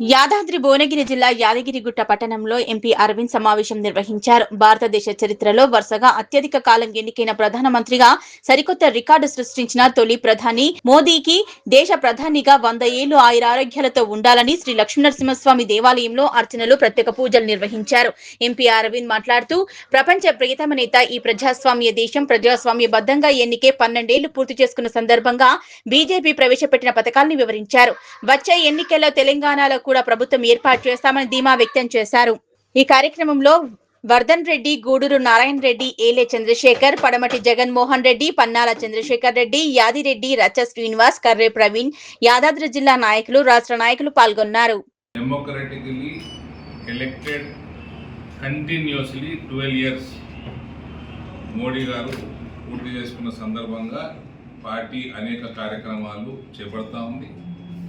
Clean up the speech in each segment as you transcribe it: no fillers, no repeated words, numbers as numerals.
యాదాద్రి భువనగిరి జిల్లా యాదగిరిగుట్ట పట్టణంలో ఎంపీ అరవింద్ సమావేశం నిర్వహించారు. భారతదేశ చరిత్రలో వరుసగా అత్యధిక కాలం ఎన్నికైన ప్రధానమంత్రిగా సరికొత్త రికార్డు సృష్టించిన తొలి ప్రధాని మోదీకి దేశ ప్రధానిగా 100 ఏళ్లు ఆయురారోగ్యాలతో ఉండాలని శ్రీ లక్ష్మీనరసింహస్వామి దేవాలయంలో అర్చనలు ప్రత్యేక పూజలు నిర్వహించారు. ఎంపీ అరవింద్ మాట్లాడుతూ ప్రపంచ ప్రియతమ నేత ఈ ప్రజాస్వామ్య దేశం ప్రజాస్వామ్యబద్ధంగా ఎన్నికే 12 ఏళ్లు పూర్తి చేసుకున్న సందర్భంగా బీజేపీ ప్రవేశపెట్టిన పథకాలను వివరించారు. వచ్చే ఎన్నికల్లో తెలంగాణలో కూడా ప్రభుత్వం ఏర్పాటు చేస్తామని ధీమా వ్యక్తం చేశారు. ఈ కార్యక్రమంలో వర్ధన్ రెడ్డి, గూడూరు నారాయణ రెడ్డి, ఏలే చంద్రశేఖర్, పడమటి జగన్మోహన్ రెడ్డి, పన్నాల చంద్రశేఖర్ రెడ్డి, యాదిరెడ్డి, రచ్చ శ్రీనివాస్, కర్రే ప్రవీణ్, యాదాద్రి జిల్లా నాయకులు, రాష్ట్ర నాయకులు పాల్గొన్నారు. Democratically elected continuously 12 years Modi గారు పూర్తి చేసుకున్న సందర్భంగా పార్టీ అనేక కార్యక్రమాలు చేపడతా ఉంది.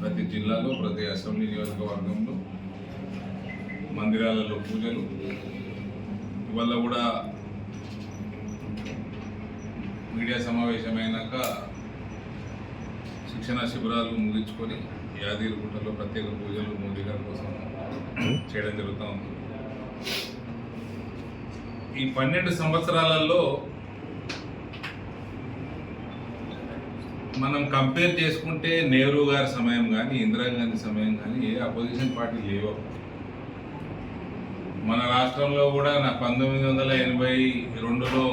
ప్రతి జిల్లాలో, ప్రతి అసెంబ్లీ నియోజకవర్గంలో మందిరాలలో పూజలు. ఇవాళ కూడా మీడియా సమావేశమైనాక శిక్షణ శిబిరాలు ముగించుకొని యాదగిరిగుట్టలో ప్రత్యేక పూజలు మోదీ గారి కోసం చేయడం జరుగుతూ ఉంది. ఈ 12 సంవత్సరాలలో మనం కంపేర్ చేసుకుంటే నెహ్రూ గారి సమయం కానీ, ఇందిరాగాంధీ సమయం కానీ ఏ అపోజిషన్ పార్టీ లేవు. మన రాష్ట్రంలో కూడా 1982లో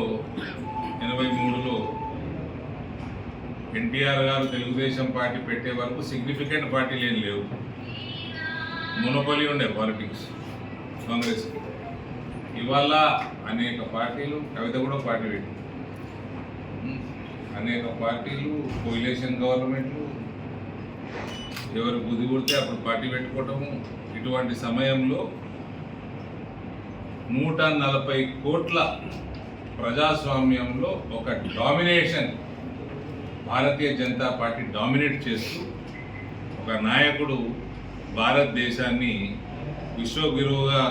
83లో ఎన్టీఆర్ గారు తెలుగుదేశం పార్టీ పెట్టే వరకు సిగ్నిఫికెంట్ పార్టీలు ఏం లేవు. మొనోపొలీ ఉండే పాలిటిక్స్ కాంగ్రెస్. ఇవాళ అనేక పార్టీలు, కవిత కూడా పార్టీ పెట్టి అనేక పార్టీలు, కోయిలేషన్ గవర్నమెంట్లు, ఎవరు బుద్ధి పుడితే అప్పుడు పార్టీ పెట్టుకోవటము. ఇటువంటి సమయంలో 140 కోట్ల ప్రజాస్వామ్యంలో ఒక domination Bharatiya Janata party dominate చేస్తూ ఒక నాయకుడు భారతదేశాన్ని విశ్వగురువుగా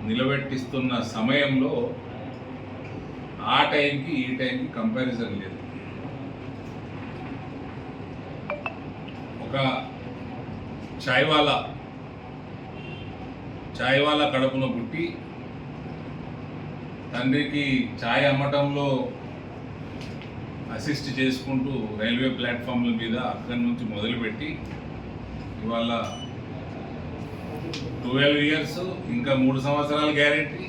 నిలబెట్టిస్తున్న సమయంలో ఆ టైంకి ఈ టైంకి కంపారిజన్ లేదు. ఒక చాయ్వాలా కడుపున పుట్టి తండ్రికి ఛాయ్ అమ్మటంలో అసిస్ట్ చేసుకుంటూ రైల్వే ప్లాట్ఫామ్ల మీద అక్కడి నుంచి మొదలుపెట్టి ఇవాళ 12 ఇయర్స్, ఇంకా 3 సంవత్సరాల గ్యారెంటీ.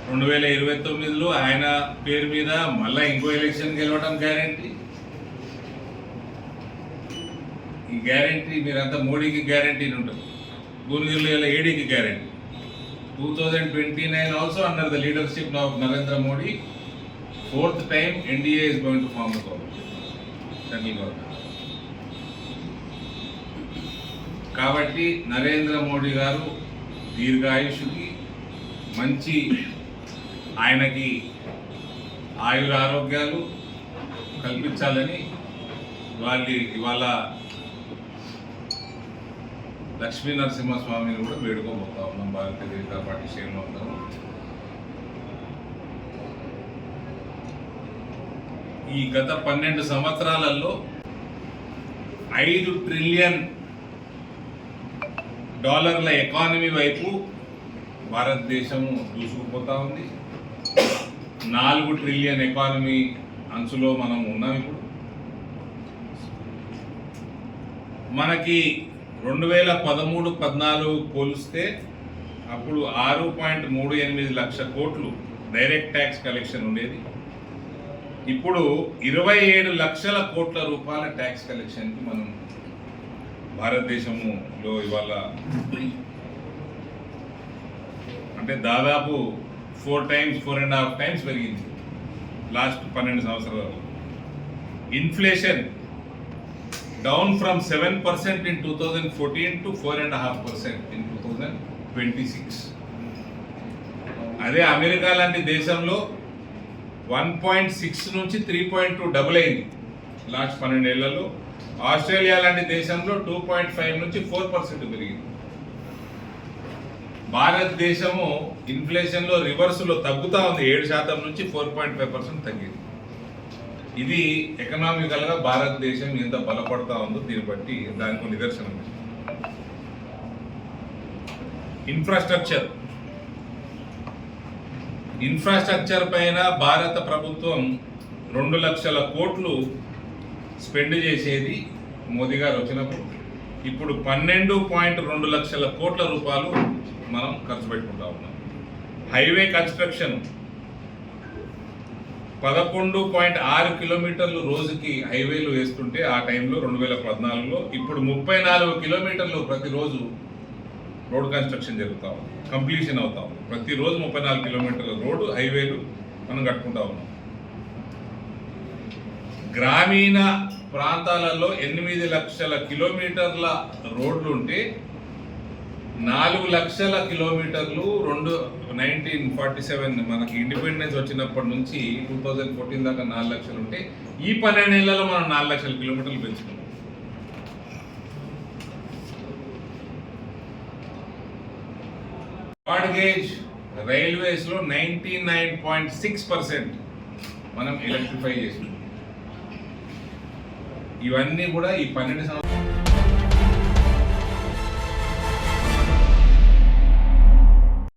2029లో ఆయన పేరు మీద మళ్ళీ ఇంకో ఎలక్షన్ గెలవడం గ్యారెంటీ. ఈ గ్యారెంటీ మీరంతా మోడీకి గ్యారెంటీని ఉంటుంది. భువనగిరిలో ఏడీకి guarantee. 2029 also under the leadership of Narendra Modi, 4th time NDA is going to form the government, central government. కాబట్టి నరేంద్ర మోడీ గారు దీర్ఘాయుషుకి, మంచి ఆయనకి ఆయురారోగ్యాలు కల్పించాలని ఇవాళ లక్ష్మీ నరసింహస్వామిని కూడా వేడుకోబోతా ఉన్నాం. భారతీయ జనతా పార్టీ శ్రేణులు అందరూ ఈ గత 12 సంవత్సరాలలో $5 ట్రిలియన్ ఎకానమీ వైపు భారతదేశము దూసుకుపోతా ఉంది. 4 ట్రిలియన్ ఎకానమీ అంచులో మనం ఉన్నాం. ఇప్పుడు మనకి 2013-14 పోలిస్తే అప్పుడు 6.38 లక్షల కోట్లు డైరెక్ట్ ట్యాక్స్ కలెక్షన్ ఉండేది. ఇప్పుడు 27 లక్షల కోట్ల రూపాయల ట్యాక్స్ కలెక్షన్కి మనం భారతదేశంలో ఇవాళ అంటే దాదాపు 4.5 టైమ్స్ పెరిగింది లాస్ట్ 12 సంవత్సరాలు. Inflation down from 7% in 2014 to 4.5% in 2026. అదే అమెరికా లాంటి దేశంలో 1.6 నుంచి 3.2 డబుల్ అయింది లాస్ట్ 12 ఏళ్లలో. ఆస్ట్రేలియా లాంటి దేశంలో 2.5 నుంచి 4% పెరిగింది. భారతదేశము ఇన్ఫ్లేషన్లో రివర్స్లో తగ్గుతూ ఉంది. 7% నుంచి 4.5% తగ్గింది. ఇది ఎకనామికల్గా భారతదేశం ఎంత బలపడతా ఉందో దీన్ని బట్టి దానికి నిదర్శనం. ఇన్ఫ్రాస్ట్రక్చర్ పైన భారత ప్రభుత్వం 2 లక్షల కోట్లు స్పెండ్ చేసేది మోదీ గారు వచ్చినప్పుడు. ఇప్పుడు 12.2 లక్షల కోట్ల రూపాయలు మనం ఖర్చు పెట్టుకుంటా ఉన్నాం. హైవే కన్స్ట్రక్షన్ 11.6 కిలోమీటర్లు రోజుకి హైవేలు వేస్తుంటే ఆ టైంలో 2014లో ఇప్పుడు 34 కిలోమీటర్లు ప్రతిరోజు రోడ్ కన్స్ట్రక్షన్ జరుగుతూ ఉంది, కంప్లీషన్ అవుతా ఉంది. ప్రతిరోజు 34 కిలోమీటర్ల రోడ్డు హైవేలు మనం కట్టుకుంటా ఉన్నాం. గ్రామీణ ప్రాంతాలలో 8 లక్షల కిలోమీటర్ల రోడ్లు ఉంటే 4 లక్షల కిలోమీటర్లు 1947 మనకి ఇండిపెండెన్స్ వచ్చినప్పటి నుంచి 2014 దాకా 4 లక్షలు ఉంటే ఈ 12 ఏళ్లలో మనం 4 లక్షల కిలోమీటర్లు పెంచుకున్నాం. బ్రాడ్ గేజ్ రైల్వేస్ లో 99.6% మనం ఎలక్ట్రిఫై చేసినాం. ఇవన్నీ కూడా ఈ 12 సంవత్సరాలు